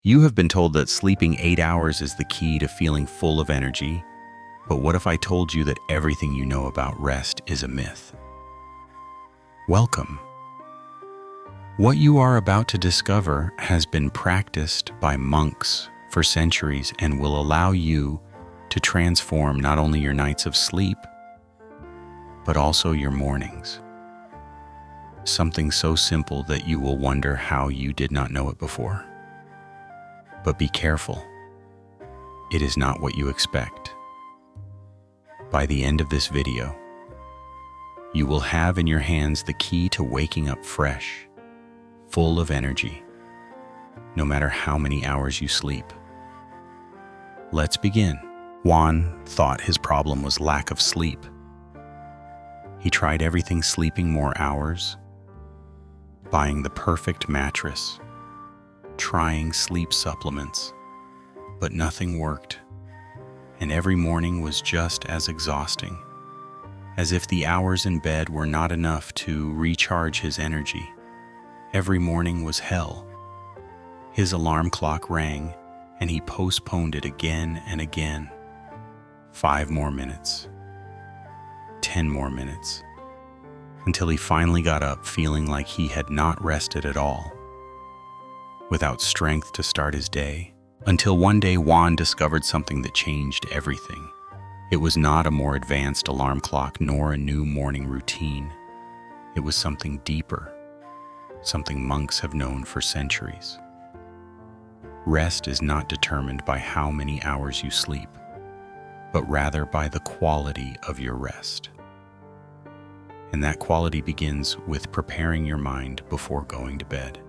You have been told that sleeping 8 hours is the key to feeling full of energy, but what if I told you that everything you know about rest is a myth? Welcome. What you are about to discover has been practiced by monks for centuries and will allow you to transform not only your nights of sleep, but also your mornings. Something so simple that you will wonder how you did not know it before. But be careful. It is not what you expect. By the end of this video, you will have in your hands the key to waking up fresh, full of energy, no matter how many hours you sleep. Let's begin. Juan thought his problem was lack of sleep. He tried everything: sleeping more hours, buying the perfect mattress, trying sleep supplements, but nothing worked. And every morning was just as exhausting, as if the hours in bed were not enough to recharge his energy. Every morning was hell. His alarm clock rang, and he postponed it again and again. 5 more minutes, 10 more minutes, until he finally got up feeling like he had not rested at all, without strength to start his day. Until one day Juan discovered something that changed everything. It was not a more advanced alarm clock nor a new morning routine. It was something deeper, something monks have known for centuries. Rest is not determined by how many hours you sleep, but rather by the quality of your rest. And that quality begins with preparing your mind before going to bed.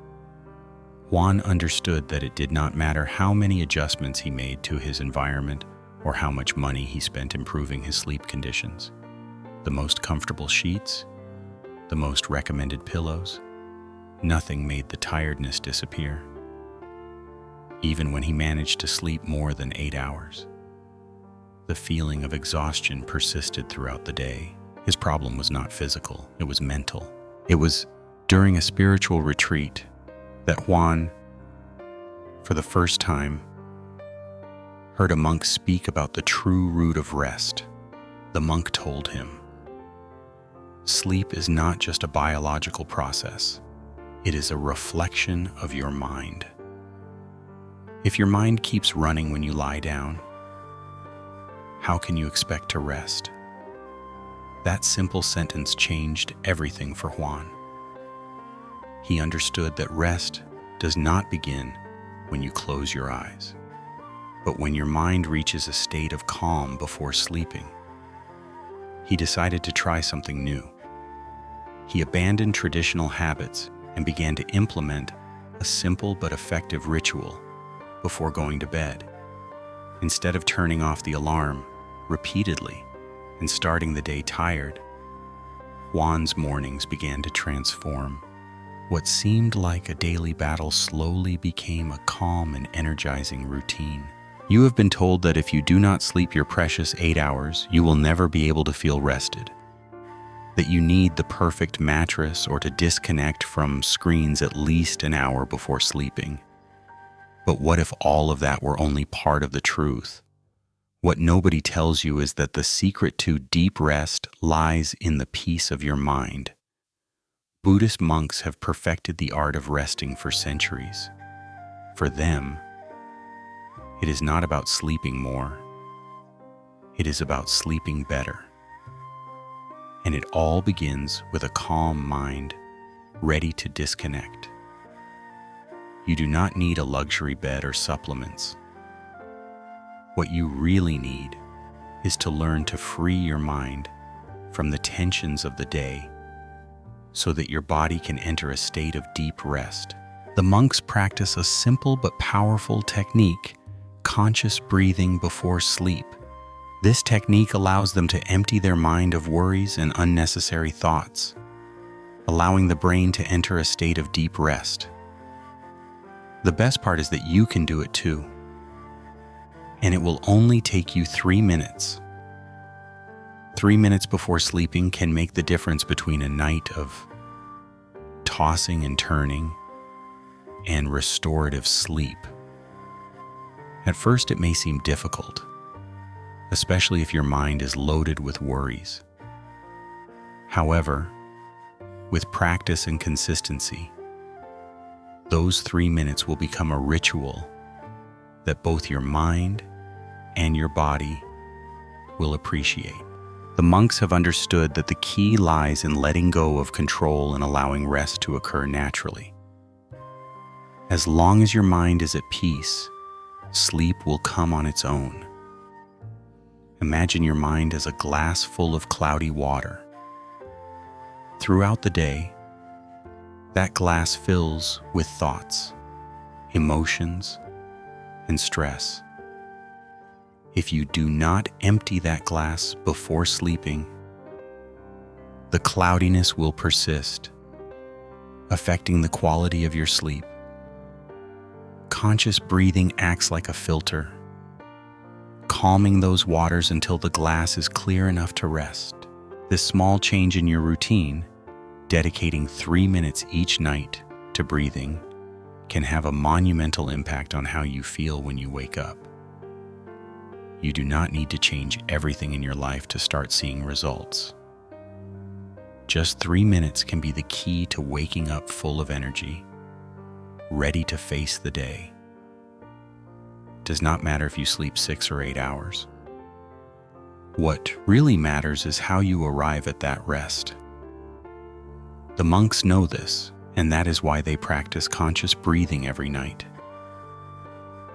Juan understood that it did not matter how many adjustments he made to his environment or how much money he spent improving his sleep conditions. The most comfortable sheets, the most recommended pillows, nothing made the tiredness disappear. Even when he managed to sleep more than 8 hours, the feeling of exhaustion persisted throughout the day. His problem was not physical, it was mental. It was during a spiritual retreat that Juan, for the first time, heard a monk speak about the true root of rest. The monk told him, "Sleep is not just a biological process. It is a reflection of your mind. If your mind keeps running when you lie down, how can you expect to rest?" That simple sentence changed everything for Juan. He understood that rest does not begin when you close your eyes, but when your mind reaches a state of calm before sleeping. He decided to try something new. He abandoned traditional habits and began to implement a simple but effective ritual before going to bed. Instead of turning off the alarm repeatedly and starting the day tired, Juan's mornings began to transform. What seemed like a daily battle slowly became a calm and energizing routine. You have been told that if you do not sleep your precious 8 hours, you will never be able to feel rested. That you need the perfect mattress or to disconnect from screens at least an hour before sleeping. But what if all of that were only part of the truth? What nobody tells you is that the secret to deep rest lies in the peace of your mind. Buddhist monks have perfected the art of resting for centuries. For them, it is not about sleeping more. It is about sleeping better. And it all begins with a calm mind, ready to disconnect. You do not need a luxury bed or supplements. What you really need is to learn to free your mind from the tensions of the day so that your body can enter a state of deep rest. The monks practice a simple but powerful technique, conscious breathing before sleep. This technique allows them to empty their mind of worries and unnecessary thoughts, allowing the brain to enter a state of deep rest. The best part is that you can do it too. And it will only take you 3 minutes. 3 minutes before sleeping can make the difference between a night of tossing and turning and restorative sleep. At first, it may seem difficult, especially if your mind is loaded with worries. However, with practice and consistency, those 3 minutes will become a ritual that both your mind and your body will appreciate. The monks have understood that the key lies in letting go of control and allowing rest to occur naturally. As long as your mind is at peace, sleep will come on its own. Imagine your mind as a glass full of cloudy water. Throughout the day, that glass fills with thoughts, emotions, and stress. If you do not empty that glass before sleeping, the cloudiness will persist, affecting the quality of your sleep. Conscious breathing acts like a filter, calming those waters until the glass is clear enough to rest. This small change in your routine, dedicating 3 minutes each night to breathing, can have a monumental impact on how you feel when you wake up. You do not need to change everything in your life to start seeing results. Just 3 minutes can be the key to waking up full of energy, ready to face the day. It does not matter if you sleep 6 or 8 hours. What really matters is how you arrive at that rest. The monks know this, and that is why they practice conscious breathing every night.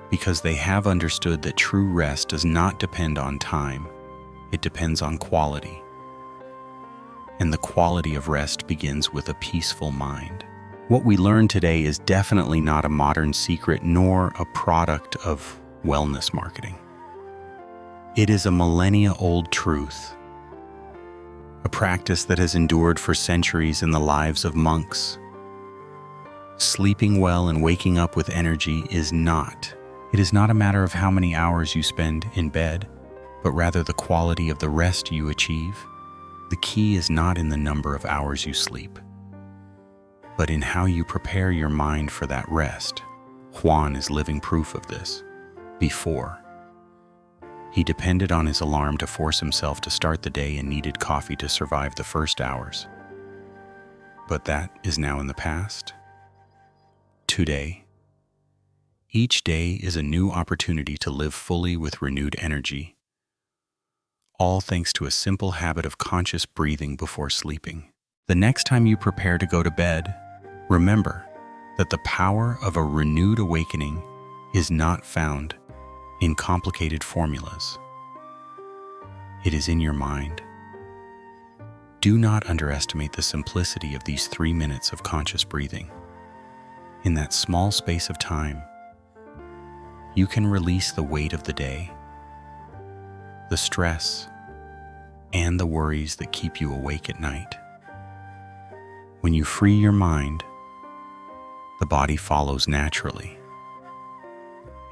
Because they have understood that true rest does not depend on time, it depends on quality. And the quality of rest begins with a peaceful mind. What we learn today is definitely not a modern secret nor a product of wellness marketing. It is a millennia-old truth, a practice that has endured for centuries in the lives of monks. Sleeping well and waking up with energy is not. It is not a matter of how many hours you spend in bed, but rather the quality of the rest you achieve. The key is not in the number of hours you sleep, but in how you prepare your mind for that rest. Juan is living proof of this. Before, he depended on his alarm to force himself to start the day and needed coffee to survive the first hours. But that is now in the past. Today, each day is a new opportunity to live fully with renewed energy, all thanks to a simple habit of conscious breathing before sleeping. The next time you prepare to go to bed, remember that the power of a renewed awakening is not found in complicated formulas. It is in your mind. Do not underestimate the simplicity of these 3 minutes of conscious breathing. In that small space of time, you can release the weight of the day, the stress, and the worries that keep you awake at night. When you free your mind, the body follows naturally,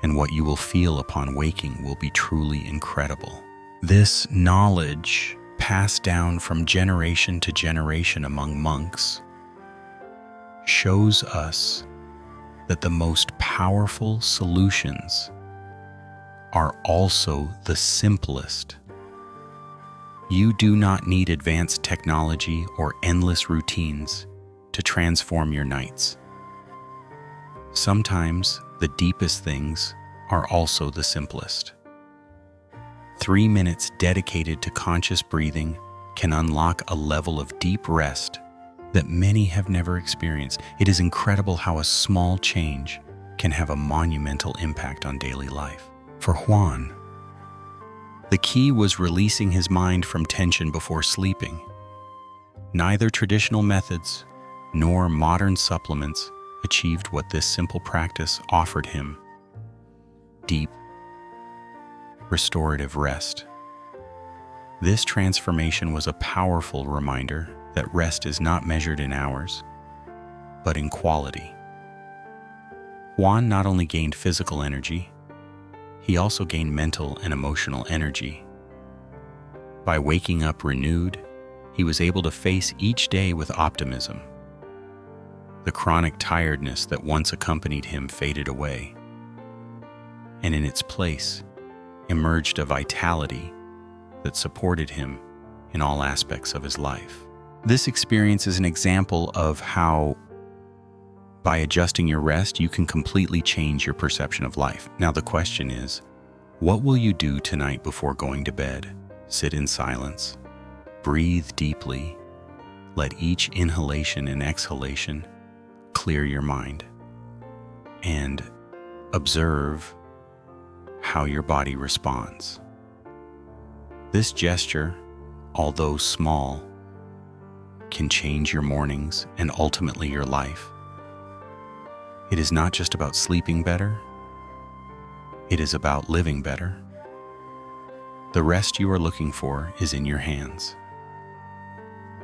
and what you will feel upon waking will be truly incredible. This knowledge, passed down from generation to generation among monks, shows us that the most powerful solutions are also the simplest. You do not need advanced technology or endless routines to transform your nights. Sometimes the deepest things are also the simplest. 3 minutes dedicated to conscious breathing can unlock a level of deep rest that many have never experienced. It is incredible how a small change can have a monumental impact on daily life. For Juan, the key was releasing his mind from tension before sleeping. Neither traditional methods nor modern supplements achieved what this simple practice offered him: deep, restorative rest. This transformation was a powerful reminder that rest is not measured in hours, but in quality. Juan not only gained physical energy, he also gained mental and emotional energy. By waking up renewed, he was able to face each day with optimism. The chronic tiredness that once accompanied him faded away, and in its place emerged a vitality that supported him in all aspects of his life. This experience is an example of how, by adjusting your rest, you can completely change your perception of life. Now the question is, what will you do tonight before going to bed? Sit in silence, breathe deeply, let each inhalation and exhalation clear your mind, and observe how your body responds. This gesture, although small, can change your mornings and ultimately your life. It is not just about sleeping better, it is about living better. The rest you are looking for is in your hands.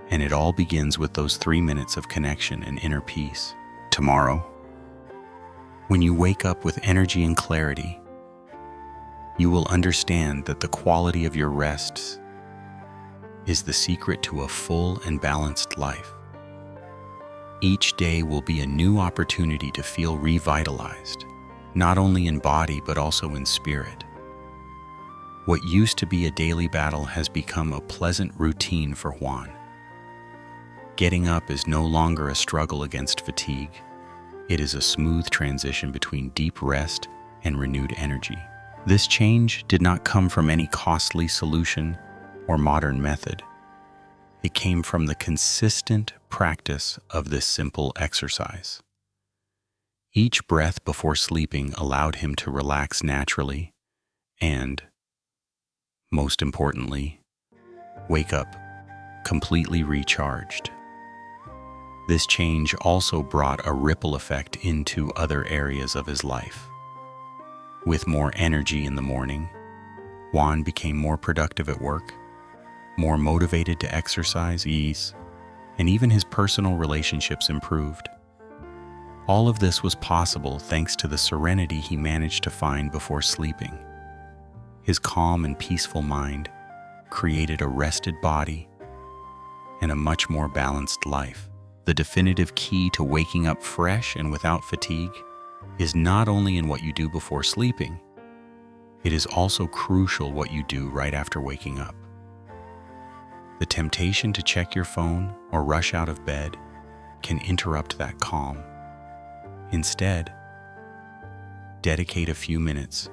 And it all begins with those 3 minutes of connection and inner peace. Tomorrow, when you wake up with energy and clarity, you will understand that the quality of your rest is the secret to a full and balanced life. Each day will be a new opportunity to feel revitalized, not only in body but also in spirit. What used to be a daily battle has become a pleasant routine for Juan. Getting up is no longer a struggle against fatigue. It is a smooth transition between deep rest and renewed energy. This change did not come from any costly solution or modern method. It came from the consistent practice of this simple exercise. Each breath before sleeping allowed him to relax naturally and, most importantly, wake up completely recharged. This change also brought a ripple effect into other areas of his life. With more energy in the morning, Juan became more productive at work, more motivated to exercise, and even his personal relationships improved. All of this was possible thanks to the serenity he managed to find before sleeping. His calm and peaceful mind created a rested body and a much more balanced life. The definitive key to waking up fresh and without fatigue is not only in what you do before sleeping, it is also crucial what you do right after waking up. The temptation to check your phone or rush out of bed can interrupt that calm. Instead, dedicate a few minutes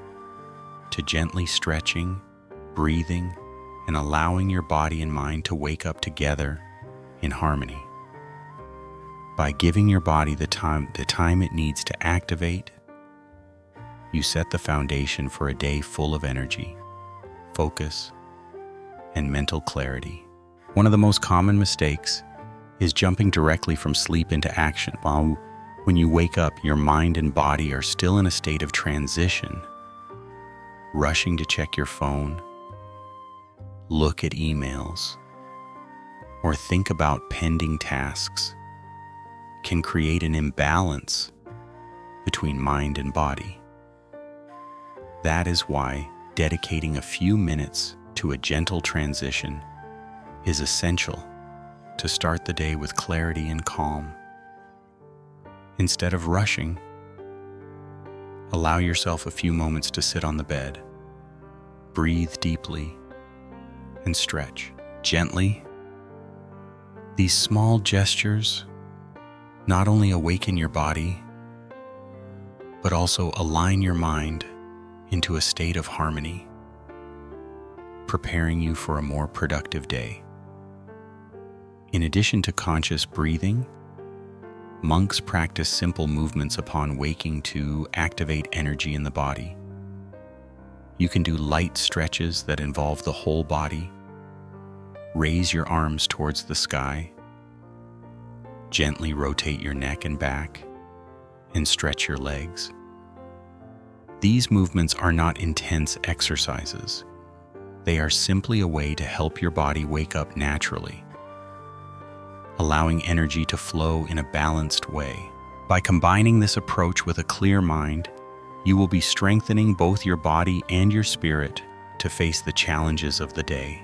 to gently stretching, breathing, and allowing your body and mind to wake up together in harmony. By giving your body the time it needs to activate, you set the foundation for a day full of energy, focus, and mental clarity. One of the most common mistakes is jumping directly from sleep into action. While when you wake up, your mind and body are still in a state of transition. Rushing to check your phone, look at emails, or think about pending tasks can create an imbalance between mind and body. That is why dedicating a few minutes to a gentle transition is essential to start the day with clarity and calm. Instead of rushing, allow yourself a few moments to sit on the bed, breathe deeply, and stretch gently. These small gestures not only awaken your body, but also align your mind into a state of harmony, preparing you for a more productive day. In addition to conscious breathing, monks practice simple movements upon waking to activate energy in the body. You can do light stretches that involve the whole body, raise your arms towards the sky, gently rotate your neck and back, and stretch your legs. These movements are not intense exercises. They are simply a way to help your body wake up naturally, allowing energy to flow in a balanced way. By combining this approach with a clear mind, you will be strengthening both your body and your spirit to face the challenges of the day.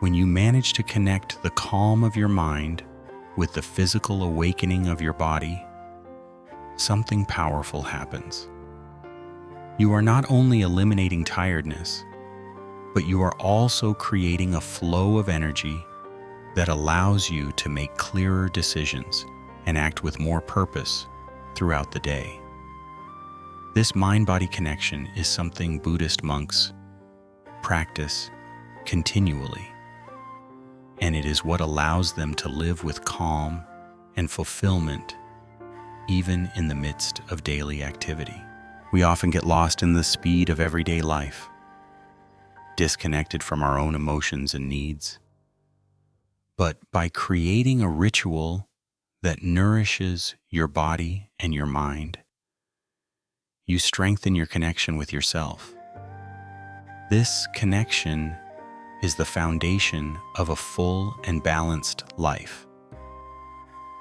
When you manage to connect the calm of your mind with the physical awakening of your body, something powerful happens. You are not only eliminating tiredness, but you are also creating a flow of energy that allows you to make clearer decisions and act with more purpose throughout the day. This mind-body connection is something Buddhist monks practice continually, and it is what allows them to live with calm and fulfillment even in the midst of daily activity. We often get lost in the speed of everyday life, disconnected from our own emotions and needs. But by creating a ritual that nourishes your body and your mind, you strengthen your connection with yourself. This connection is the foundation of a full and balanced life.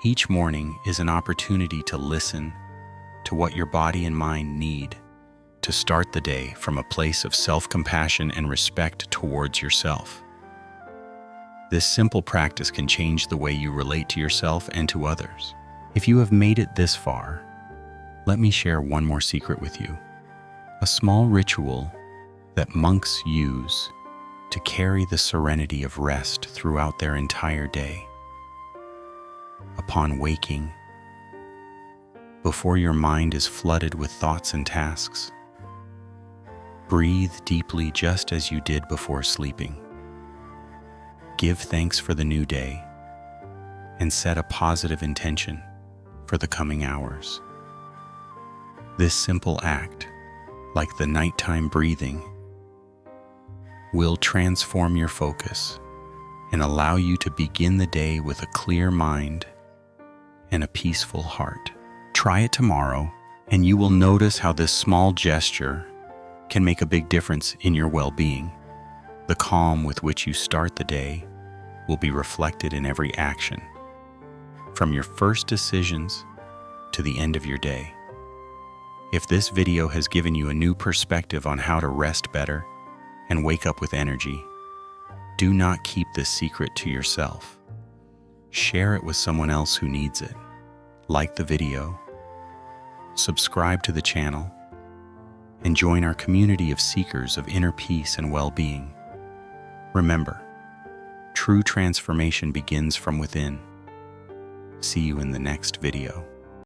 Each morning is an opportunity to listen to what your body and mind need to start the day from a place of self-compassion and respect towards yourself. This simple practice can change the way you relate to yourself and to others. If you have made it this far, let me share one more secret with you. A small ritual that monks use to carry the serenity of rest throughout their entire day. Upon waking, before your mind is flooded with thoughts and tasks, breathe deeply just as you did before sleeping. Give thanks for the new day and set a positive intention for the coming hours. This simple act, like the nighttime breathing, will transform your focus and allow you to begin the day with a clear mind and a peaceful heart. Try it tomorrow, and you will notice how this small gesture can make a big difference in your well-being. The calm with which you start the day will be reflected in every action, from your first decisions to the end of your day. If this video has given you a new perspective on how to rest better and wake up with energy, do not keep this secret to yourself. Share it with someone else who needs it. Like the video, subscribe to the channel, and join our community of seekers of inner peace and well-being. Remember, true transformation begins from within. See you in the next video.